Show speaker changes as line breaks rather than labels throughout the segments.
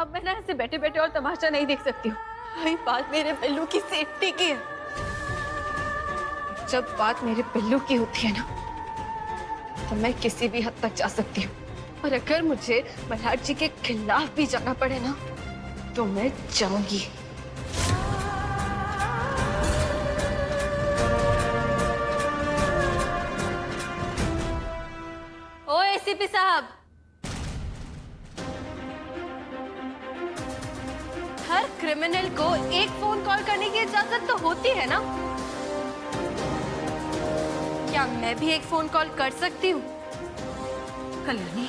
अब मैं ना ऐसे बैठे बैठे और तमाशा नहीं देख सकती हूँ। भाई बात मेरे बिल्लू की सेफ्टी की है। जब बात मेरे बिल्लू की होती है ना, तो मैं किसी भी हद तक जा सकती हूँ। और अगर मुझे मल्हार जी के खिलाफ भी जाना पड़े ना, तो मैं जाऊंगी। ओ एसीपी साहब, हर क्रिमिनल को एक फोन कॉल करने की इजाजत तो होती है ना? क्या मैं भी एक फोन कॉल कर सकती हूँ?
कल्याणी,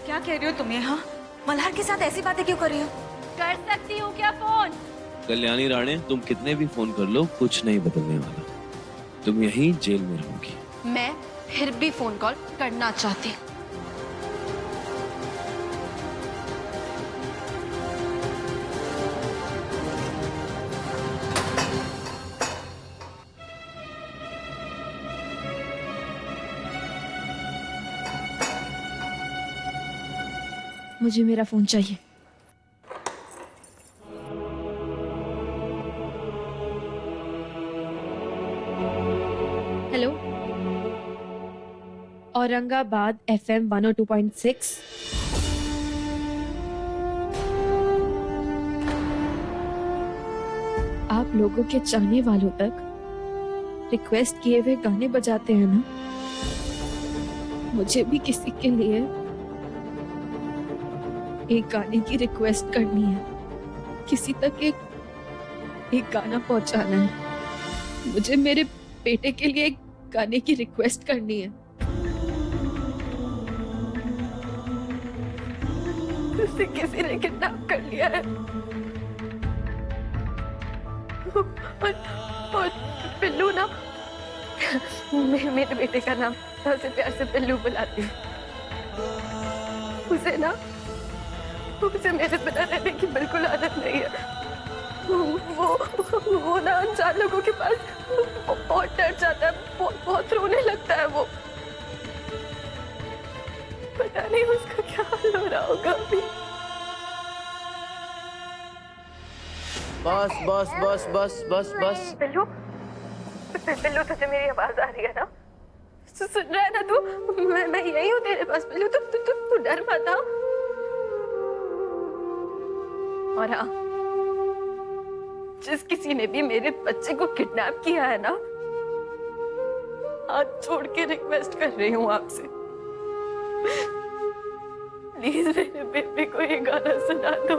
क्या कह रही हो तुम ये? हाँ, मल्हार के साथ ऐसी बातें क्यों कर रही हो?
कर सकती हूँ क्या फोन?
कल्याणी राणे, तुम कितने भी फोन कर लो, कुछ नहीं बदलने वाला। तुम यहीं जेल में रहोगी।
मैं फिर भी फोन कॉल करना चाहती हूँ।
मुझे मेरा फोन चाहिए। Hello, Aurangabad FM 102.6। आप लोगों के चाहने वालों तक रिक्वेस्ट किए हुए गाने बजाते हैं ना? मुझे भी किसी के लिए एक गाने की रिक्वेस्ट करनी है। किसी तक एक गाना पहुंचाना है। मुझे मेरे बेटे के लिए एक गाने की रिक्वेस्ट करनी है।
उसे किसी ने किडनैप कर लिया है। और बिल्लू ना, मेरे बेटे का नाम उसे प्यार से बिल्लू बुलाती हूँ। उसे मेरे बिना रहने की बिल्कुल आदत नहीं है। वो ना अनजान लोगों के पास बहुत डर जाता है, बहुत रोने लगता है वो। पता नहीं उसका क्या हाल हो रहा होगा अभी।
बस बस बस बस बस बस।
बिल्लू, बिल्लू तुझे मेरी आवाज आ रही है ना? सुन रहा है ना तू? मैं यही हूँ तेरे पास बिल्लू। तू डर मत। हाँ, और हाँ, जिस किसी ने भी मेरे बच्चे को किडनैप किया है ना, हाथ छोड़ के रिक्वेस्ट कर रही हूँ आपसे, प्लीज मेरे बेबी को ये गाना सुना दो।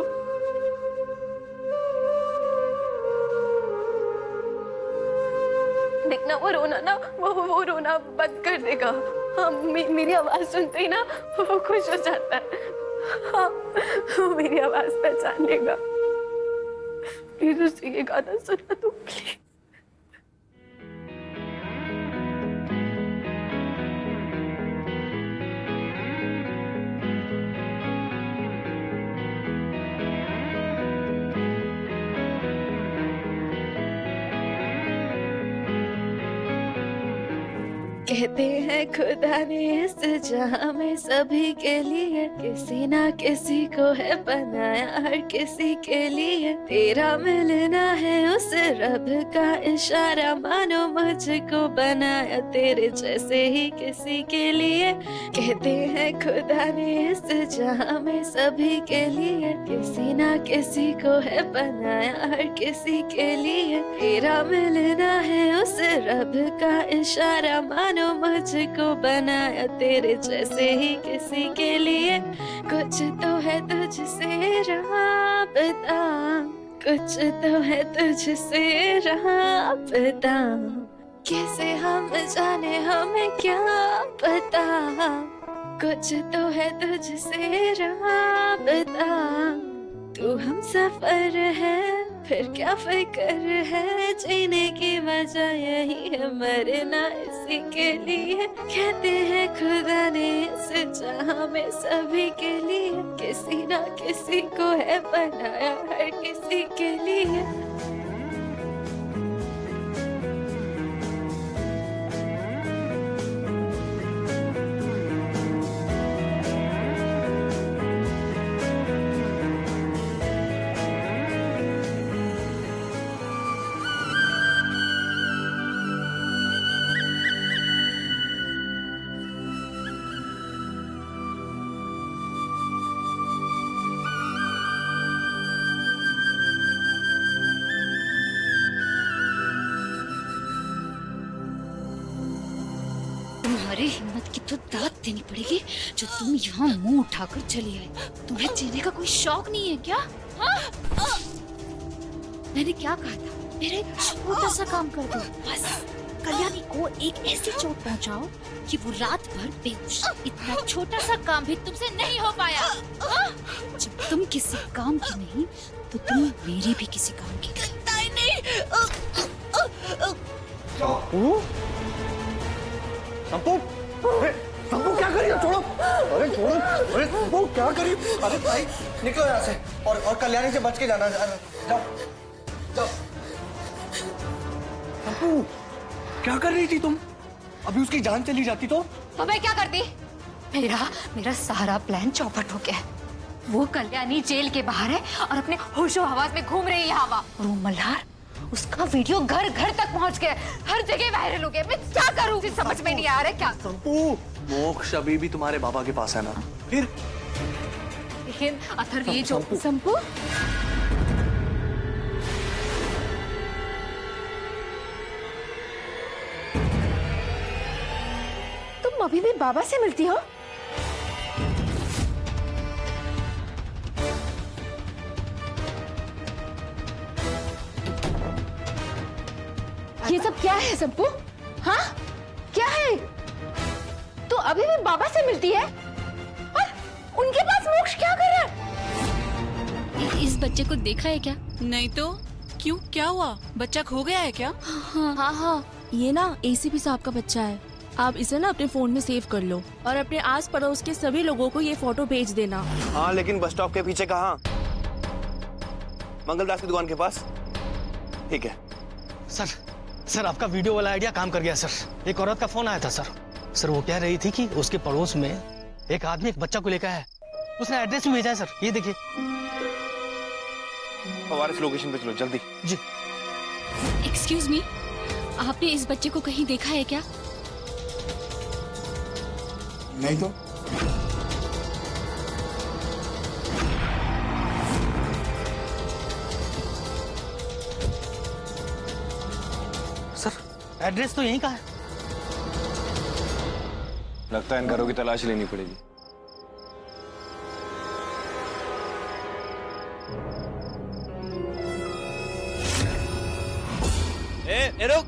देखना वो रोना ना, वो रोना बंद कर देगा। हाँ, मेरी आवाज सुनते ही ना वो खुश हो जाता है। हाँ, वो मेरी आवाज पहचान लेगा। प्लीज उसे ये गाना सुना दो प्लीज।
कहते हैं खुदा ने इस जहां में सभी के लिए किसी ना किसी को है बनाया, हर किसी के लिए तेरा मिलना है उस रब का इशारा, मानो मुझको बनाया तेरे जैसे ही किसी के लिए। कहते हैं खुदा ने इस जहां में सभी के लिए किसी ना किसी को है बनाया, हर किसी के लिए तेरा मिलना है उस रब का इशारा, मानो मुझको बनाया तेरे जैसे ही किसी के लिए। कुछ तो है तुझसे राबता, कुछ तो है तुझसे राबता, कैसे हम जाने हमें क्या पता। कुछ तो है तुझसे राबता, तू हम सफर है फिर क्या फिक्र है, जीने की वजह यही है मरना इसी के लिए। कहते हैं खुदा ने इस जहां में सभी के लिए किसी ना किसी को है बनाया, हर किसी के लिए। तुम्हारी हिम्मत की तो दाद देनी पड़ेगी जो तुम यहाँ मुंह उठाकर चली आई। तुम्हें जीने का कोई शौक नहीं है क्या? हाँ? मैंने क्या कहा था? मेरा एक छोटा सा काम कर दो बस। कल्याणी को एक ऐसी चोट पहुंचाओ कि वो रात भर बेहोश। इतना छोटा सा काम भी तुमसे नहीं हो पाया। हाँ? जब तुम किसी काम की नहीं तो तुम मेरी भी किसी काम की नहीं।
संपू, संपू क्या करी? छोड़ो, अरे छोड़ो, अरे संपू क्या करी? अरे भाई निकलो यहाँ से और कल्याणी से बच के जाना। जाओ, जाओ। संपू क्या कर रही थी तुम? अभी उसकी जान चली जाती तो
मैं क्या करती? मेरा सारा प्लान चौपट हो गया है। वो कल्याणी जेल के बाहर है और अपने होशो हवास में घूम रही है हवा। और वो मल्हार, उसका वीडियो घर घर तक पहुंच गया, हर जगह वायरल हो गया। मैं क्या करूं? समझ में नहीं आ रहा क्या।
संपू, मोक्ष अभी भी तुम्हारे बाबा के पास है ना? फिर
लेकिन अथर्व ये जो संपू, तुम अभी भी बाबा से मिलती हो? ये सब क्या है संपू? हाँ क्या है? तो अभी भी बाबा से मिलती है और उनके पास मोक्ष क्या कर रहा है?
इस बच्चे को देखा है क्या?
नहीं तो क्यों, क्या हुआ? बच्चा खो गया है क्या?
हाँ, ये ना एसीपी साहब का बच्चा है। आप इसे ना अपने फोन में सेव कर लो और अपने आस पड़ोस के सभी लोगों को ये फोटो भेज देना।
हाँ, लेकिन बस स्टॉप के पीछे कहाँ? मंगलदास की दुकान के पास। ठीक है
सर आपका वीडियो वाला आइडिया काम कर गया सर। एक औरत का फोन आया था सर वो कह रही थी कि उसके पड़ोस में एक आदमी एक बच्चा को लेकर है। उसने एड्रेस भी भेजा है सर, ये देखिए।
हमारे लोकेशन पे चलो जल्दी।
जी।
एक्सक्यूज मी, आपने इस बच्चे को कहीं देखा है क्या?
नहीं तो
सर एड्रेस तो यहीं का है।
लगता है इन घरों की तलाश लेनी पड़ेगी।
ए रुक।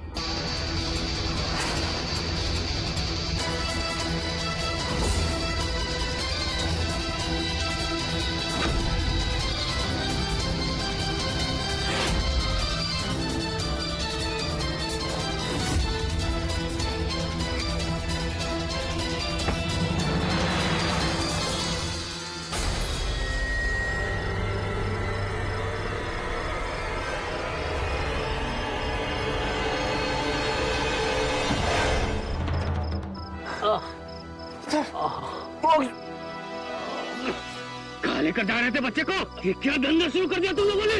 कहाँ लेकर जा रहे थे बच्चे को? ये क्या धंधा शुरू कर दिया तुम लोगों ने?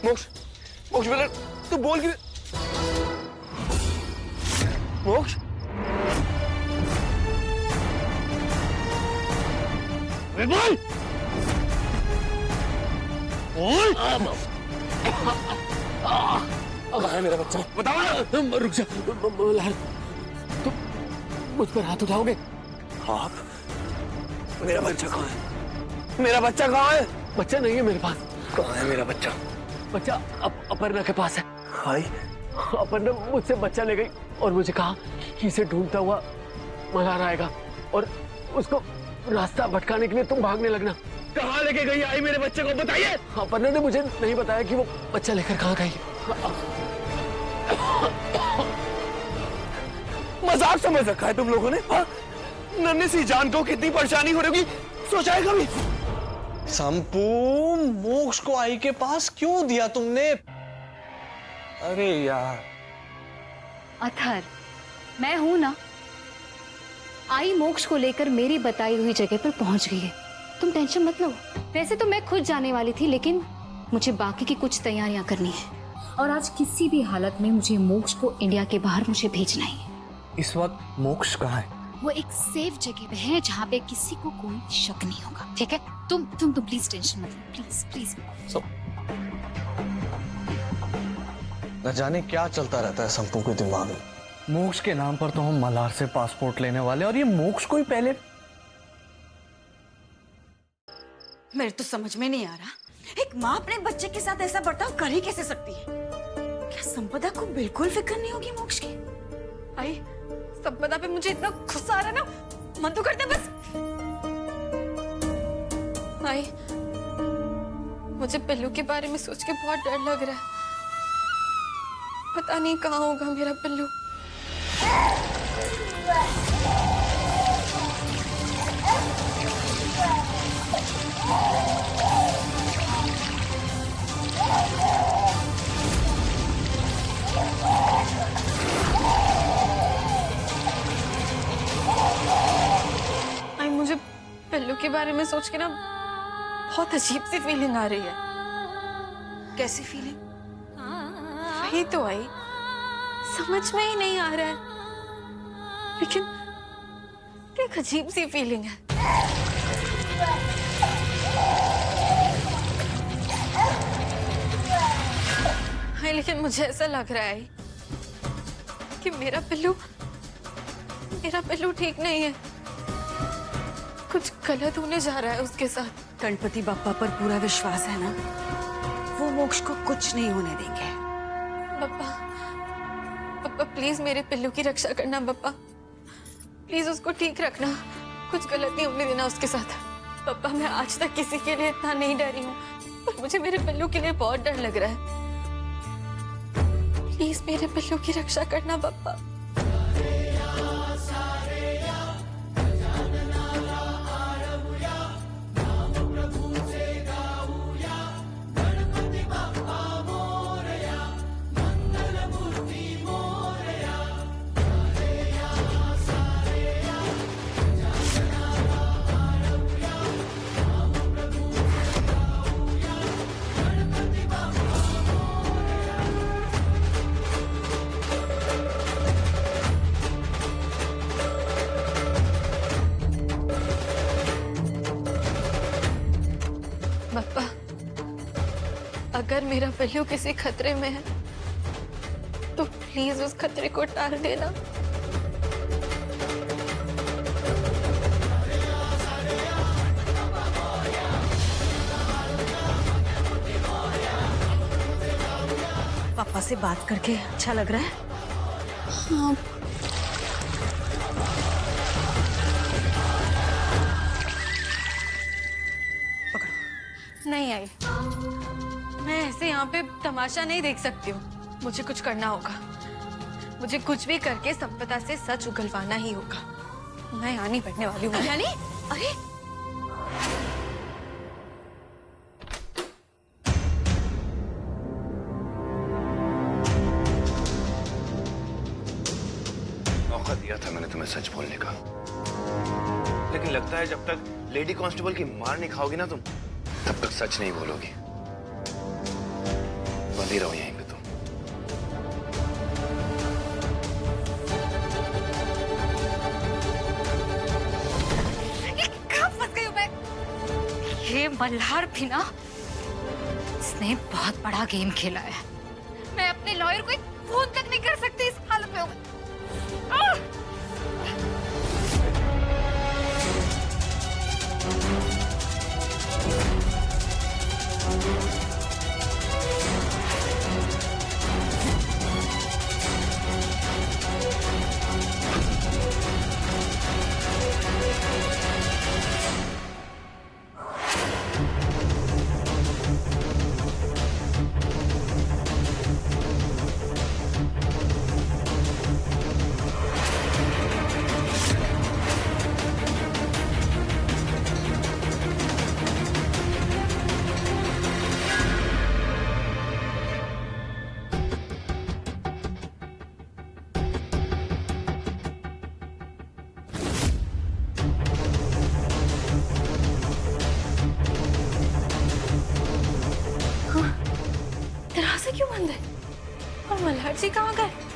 मोक्ष, मोक्ष बेटा तू बोल क्यों? मोक्ष,
बोल बोल।
अब है मेरा बच्चा।
बताओ।
रुक जा मल्हार, तुम मुझ पर हाथ उठाओगे? आप? मेरा बच्चा कहाँ है? मेरा बच्चा कहाँ है? बच्चा नहीं है मेरे पास। कहाँ है मेरा बच्चा? बच्चा अपर्णा के पास है। भाई अपर्णा मुझसे बच्चा ले गई और मुझे कहा कि इसे ढूंढता हुआ मल्हार आएगा और उसको रास्ता भटकाने के लिए तुम भागने लगना।
कहाँ लेके गई आई मेरे बच्चे को, बताइए।
अपर्णा ने मुझे नहीं बताया कि वो बच्चा लेकर कहाँ गई। मजाक समझ रखा है तुम लोगों ने? हाँ? नन्ही सी जान को कितनी परेशानी हो रही होगी, सोचा है कभी?
संपू, मोक्ष को आई के पास क्यों दिया तुमने? अरे यार।
अथर, मैं हूं ना। आई मोक्ष को लेकर मेरी बताई हुई जगह पर पहुंच गई है। तुम टेंशन मत लो। वैसे तो मैं खुद जाने वाली थी, लेकिन मुझे बाकी की कुछ तैयारियां करनी है और आज किसी भी हालत में मुझे मोक्ष को इंडिया के बाहर मुझे भेजना ही है।
इस वक्त मोक्ष कहाँ है?
वो एक सेफ जगह पे है जहाँ पे किसी को कोई शक नहीं होगा। ठीक है? तुम प्लीज टेंशन मत लो, प्लीज प्लीज।
न जाने क्या चलता रहता है संपू के दिमाग में। मोक्ष के नाम पर तो हम मल्हार से पासपोर्ट लेने वाले, और ये मोक्ष को ही पहले।
मेरे तो समझ में नहीं आ रहा, एक माँ अपने बच्चे के साथ ऐसा बर्ताव कर ही कैसे सकती है? क्या संपदा को बिल्कुल फिक्र नहीं होगी मोक्ष की?
आई, संपदा पे मुझे इतना गुस्सा आ रहा है ना, मन तो करता है बस। आई, मुझे पिल्लू के बारे में सोच के बहुत डर लग रहा है। पता नहीं कहाँ होगा मेरा पिल्लू। आई, मुझे पिल्लू के बारे में सोच के ना बहुत अजीब सी फीलिंग आ रही है।
कैसी फीलिंग?
वही तो आई, समझ में ही नहीं आ रहा है, लेकिन एक अजीब सी फीलिंग है। हाँ, लेकिन मुझे ऐसा लग रहा है कि मेरा पिल्लू ठीक नहीं है। कुछ गलत होने जा रहा है उसके साथ।
गणपति बप्पा पर पूरा विश्वास है ना, वो मोक्ष को कुछ नहीं होने देंगे।
पप्पा प्लीज मेरे पिल्लू की रक्षा करना। पप्पा प्लीज उसको ठीक रखना, कुछ गलत नहीं होने देना उसके साथ। पप्पा मैं आज तक किसी के लिए इतना नहीं डरी हूँ, पर मुझे मेरे पिल्लू के लिए बहुत डर लग रहा है। प्लीज मेरे पिल्लू की रक्षा करना पप्पा। पप्पा अगर मेरा पिल्लू किसी खतरे में है तो प्लीज उस खतरे को टाल देना।
पापा से बात करके अच्छा लग रहा है?
हाँ नहीं आई, मैं ऐसे यहाँ पे तमाशा नहीं देख सकती हूँ। मुझे कुछ करना होगा, मुझे कुछ भी करके संपदा से सच उगलवाना ही होगा। मैं यहाँ नहीं बैठने वाली हूँ।
यानी अरे
मौका दिया था मैंने तुम्हें सच बोलने का, लेकिन लगता है जब तक लेडी कांस्टेबल की मार नहीं खाओगी ना तुम, तब तक सच नहीं बोलोगी। बंदी रहो यहीं पे तुम।
कहाँ फंस गई हूँ मैं? ये मल्हार भी ना, इसने बहुत बड़ा गेम खेला है। मैं अपने लॉयर को एक फोन तक नहीं कर सकती इस हालत में हूँ।
दरवाजा क्यों बंद है? और मल्हार जी कहाँ गए?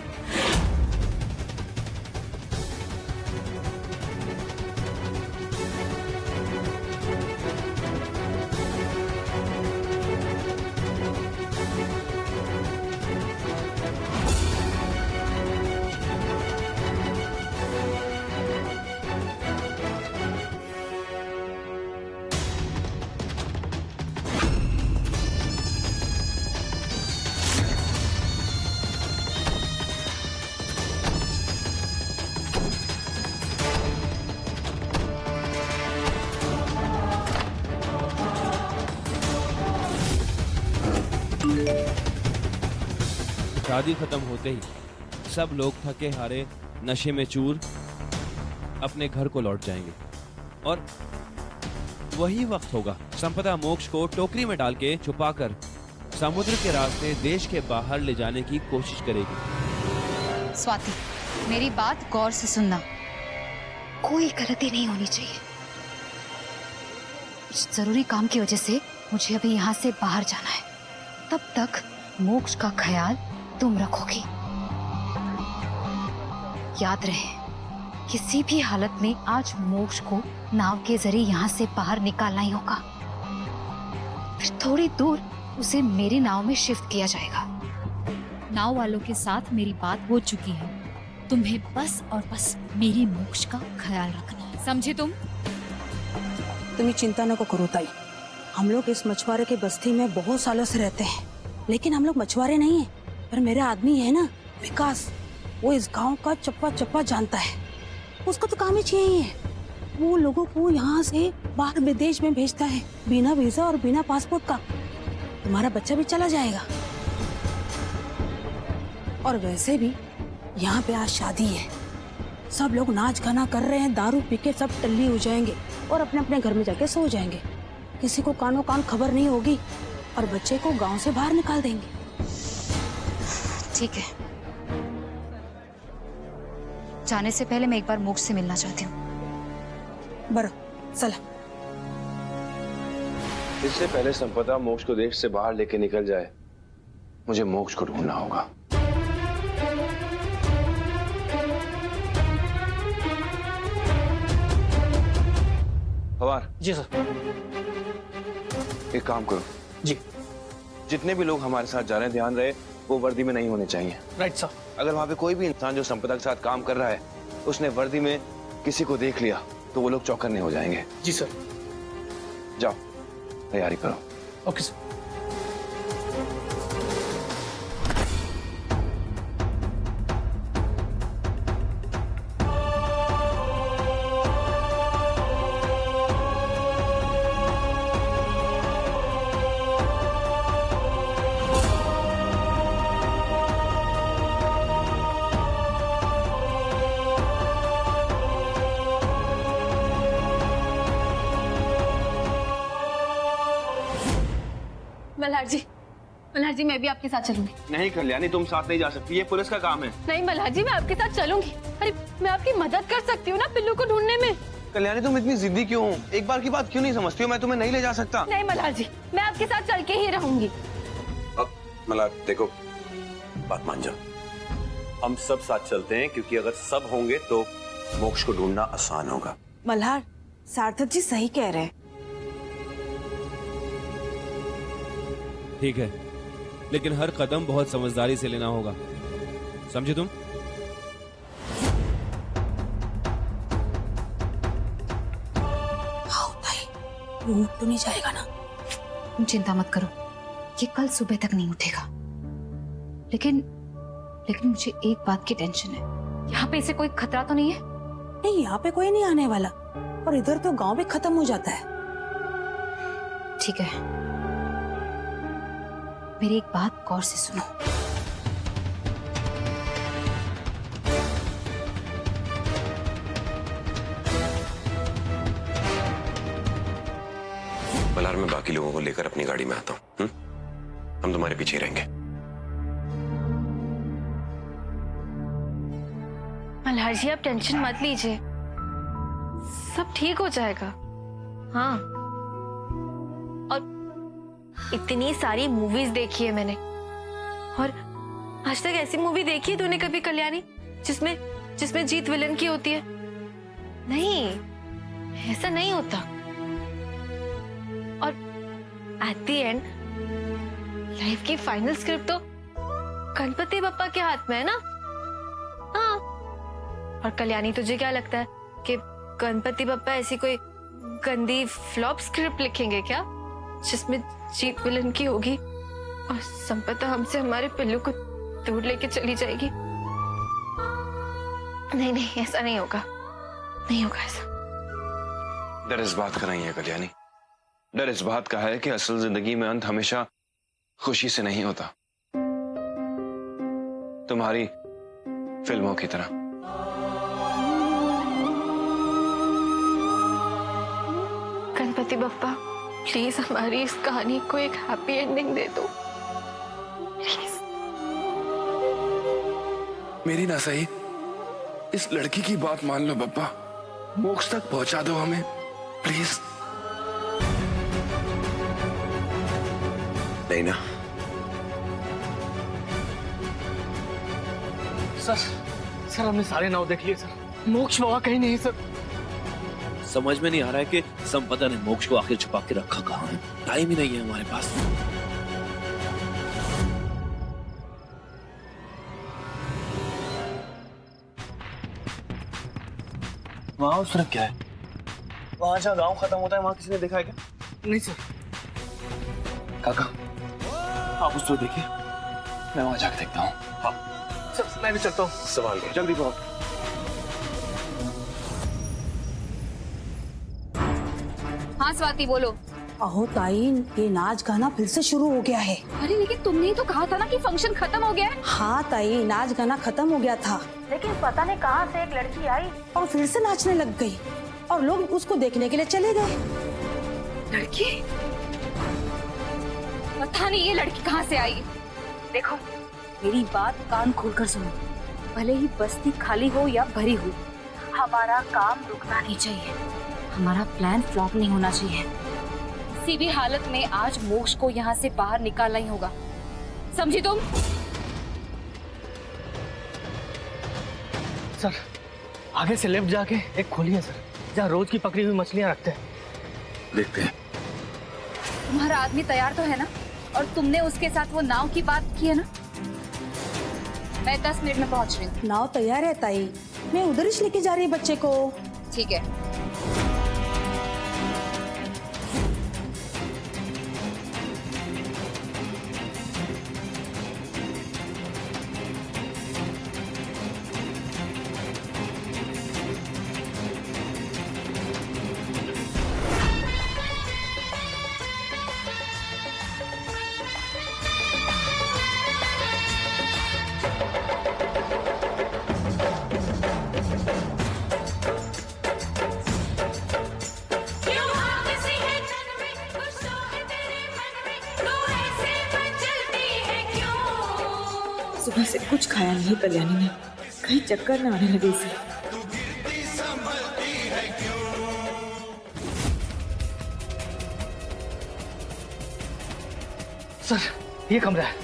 शादी खत्म होते ही सब लोग थके हारे नशे में चूर अपने घर को लौट जाएंगे और वही वक्त होगा संपदा मोक्ष को टोकरी में डाल के छुपाकर समुद्र के रास्ते देश के बाहर ले जाने की कोशिश करेगी।
स्वाति, मेरी बात गौर से सुनना। कोई गलती नहीं होनी चाहिए। कुछ जरूरी काम की वजह से मुझे अभी यहाँ से बाहर जाना है। तब तक मोक्ष का ख्याल तुम रखोगी। याद रहे, किसी भी हालत में आज मोक्ष को नाव के जरिए यहाँ से बाहर निकालना ही होगा। फिर थोड़ी दूर उसे मेरी नाव में शिफ्ट किया जाएगा। नाव वालों के साथ मेरी बात हो चुकी है। तुम्हें बस और बस मेरी मोक्ष का ख्याल रखना है, समझे तुम?
तुम्हें चिंता न करो ताई। हम लोग इस मछुआरे की बस्ती में बहुत सालों से रहते हैं, लेकिन हम लोग मछुआरे नहीं हैं। पर मेरा आदमी है ना विकास, वो इस गांव का चप्पा चप्पा जानता है। उसको तो काम ही चाहिए है। वो लोगों को यहाँ से बाहर विदेश में भेजता है बिना वीजा और बिना पासपोर्ट का। तुम्हारा बच्चा भी चला जाएगा। और वैसे भी यहाँ पे आज शादी है, सब लोग नाच गाना कर रहे हैं, दारू पी के सब टल्ली हो जाएंगे और अपने अपने घर में जाके सो जाएंगे। किसी को कानो कान खबर नहीं होगी और बच्चे को गांव से बाहर निकाल देंगे।
ठीक है, जाने से पहले मैं एक बार मोक्ष से मिलना चाहती हूँ।
बरो चला।
इससे पहले संपदा मोक्ष को देश से बाहर लेके निकल जाए, मुझे मोक्ष को ढूंढना होगा। पवार
जी सर।
एक काम करो
जी।
जितने भी लोग हमारे साथ जा रहे हैं, ध्यान रहे वो वर्दी में नहीं होने चाहिए।
Right sir.
अगर वहां पे कोई भी इंसान जो संपदा के साथ काम कर रहा है, उसने वर्दी में किसी को देख लिया तो वो लोग चौकन्ने हो जाएंगे।
जी सर।
जाओ तैयारी करो।
Okay sir.
मल्हार जी मैं भी आपके साथ चलूंगी।
नहीं कल्याणी, तुम साथ नहीं जा सकती, ये पुलिस का काम है।
नहीं मल्हार जी, मैं आपके साथ चलूंगी। अरे मैं आपकी मदद कर सकती हूँ ना पिल्लू को ढूंढने में।
कल्याणी तुम इतनी जिद्दी क्यों हो? एक बार की बात क्यों नहीं समझती हो? मैं तुम्हें नहीं ले जा सकता।
नहीं मल्हार जी, मैं आपके साथ चल के ही रहूंगी।
मल्हार देखो, बात मान जाओ, हम सब साथ चलते हैं, क्योंकि अगर सब होंगे तो मोक्ष को ढूंढना आसान होगा।
मल्हार, सार्थक जी सही कह रहे हैं।
ठीक है, लेकिन हर कदम बहुत समझदारी से लेना होगा, समझे तुम?
वो उठ तो नहीं जाएगा ना?
तुम चिंता मत करो, ये कल सुबह तक नहीं उठेगा। लेकिन मुझे एक बात की टेंशन है। यहाँ पे इसे कोई खतरा तो नहीं है?
नहीं, यहाँ पे कोई नहीं आने वाला। और इधर तो गांव भी खत्म हो जाता है।
ठीक है, मेरी एक बात गौर से सुनो।
मल्हार, मैं बाकी लोगों को लेकर अपनी गाड़ी में आता हूँ। हम तुम्हारे पीछे रहेंगे।
मल्हार जी आप टेंशन मत लीजिए, सब ठीक हो जाएगा। हाँ, और इतनी सारी मूवीज देखी है मैंने, और आज तक ऐसी मूवी देखी है तूने कभी कल्याणी जिसमें जीत विलन की होती है? नहीं, ऐसा नहीं होता। और एट द एंड लाइफ की फाइनल स्क्रिप्ट तो गणपति बप्पा के हाथ में है ना। हाँ, और कल्याणी तुझे क्या लगता है कि गणपति बप्पा ऐसी कोई गंदी फ्लॉप स्क्रिप्ट लिखेंगे क्या, जिसमें जीत विलन की होगी और संपदा हमसे हमारे पिल्लू को दूर लेके चली जाएगी? नहीं, ऐसा नहीं होगा, नहीं होगा ऐसा।
डर इस बात का नहीं है कल्याणी, डर इस बात का है कि असल जिंदगी में अंत हमेशा खुशी से नहीं होता। तुम्हारी फिल्मों की तरह।
गणपति बप्पा, प्लीज हमारी इस कहानी को एक हैप्पी एंडिंग दे दो, प्लीज।
मेरी ना सही, इस लड़की की बात मान लो बप्पा, मोक्ष तक पहुंचा दो हमें, प्लीज। नहीं ना?
सर हमने सारे नाव देख लिए सर, मोक्ष बाबा कहीं नहीं है सर।
समझ में नहीं आ रहा है कि संपदा ने मोक्ष को आखिर छुपा के रखा कहाँ है। टाइम ही नहीं है हमारे पास।
वहां उस तरफ क्या है? वहां जहाँ गांव खत्म होता है वहां किसी ने देखा है क्या?
नहीं सर।
काका आप उस तरफ देखिए, मैं वहां जाके देखता हूँ। हाँ
सर मैं भी चलता हूँ।
संभाल के जल्दी पहुंच।
हाँ स्वाति बोलो।
अहो ताई, ये नाच गाना फिर से शुरू हो गया है।
अरे लेकिन तुमने ही तो कहा था ना कि फंक्शन खत्म हो गया है।
हाँ ताई, नाच गाना खत्म हो गया था, लेकिन पता नहीं कहाँ से एक लड़की आई और फिर से नाचने लग गई और लोग उसको देखने के लिए चले गए।
लड़की? पता नहीं ये लड़की कहाँ से आई। देखो मेरी बात कान खोलकर सुनो, भले ही बस्ती खाली हो या भरी हो, हमारा काम रुकना नहीं चाहिए, हमारा प्लान फ्लॉप नहीं होना चाहिए। किसी भी हालत में आज मोक्ष को यहाँ से बाहर निकालना ही होगा, समझी तुम?
सर आगे से लेफ्ट जाके एक खोली है सर, जहाँ रोज की पकड़ी हुई मछलियाँ रखते हैं।
देखते हैं।
तुम्हारा आदमी तैयार तो है ना? और तुमने उसके साथ वो नाव की बात की है ना? मैं 10 मिनट में पहुंच रही हूँ।
नाव तैयार है ताई, मैं उधर ही लेके जा रही बच्चे को।
ठीक है।
सुबह से कुछ खाया नहीं कल्याणी ने, कहीं चक्कर न आने लगे इसे।
सर ये कमरा है।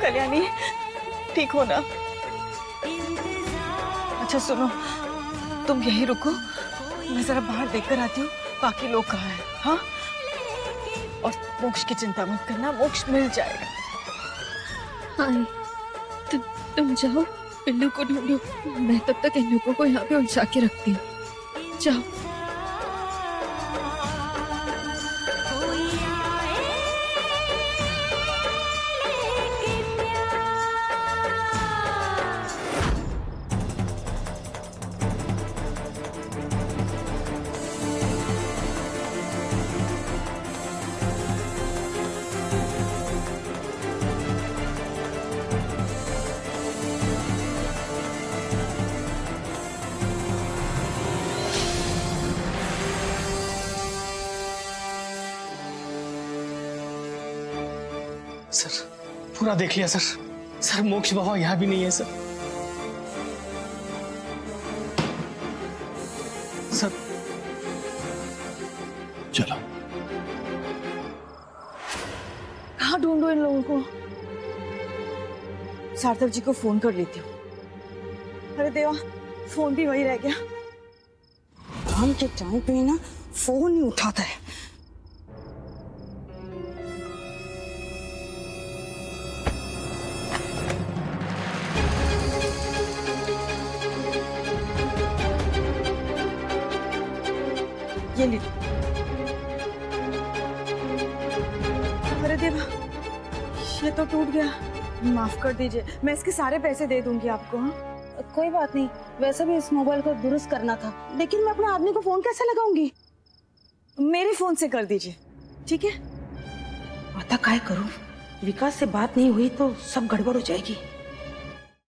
कल्याणी ठीक हो ना? अच्छा सुनो, तुम यहीं रुको, मैं जरा बाहर देखकर आती हूँ बाकी लोग कहाँ हैं। हाँ, और मोक्ष की चिंता मत करना, मोक्ष मिल जाएगा।
हाँ, तुम जाओ, पिल्लू को ढूंढो, मैं तब तक इन लोगों को यहाँ पे उलझा के रखती हूँ। जाओ।
सर पूरा देख लिया सर। सर मोक्ष बाबा यहाँ भी नहीं है सर। सर
चलो।
कहाँ ढूंढो इन लोगों को? सार्थक जी को फोन कर लेती हूँ। अरे देवा, फोन भी वही रह गया।
काम के टाइम पे ना फोन नहीं उठाता है।
ये लीजिए। अरे देवा, ये तो टूट गया, माफ कर दीजिए। मैं इसके सारे पैसे दे दूंगी आपको। हाँ,
कोई बात नहीं, वैसे भी इस मोबाइल को दुरुस्त करना था, लेकिन मैं अपने आदमी को फोन कैसे लगाऊंगी?
मेरे फोन से कर दीजिए, ठीक है?
आता काय करूं? विकास से बात नहीं हुई तो सब गड़बड़ हो जाएगी।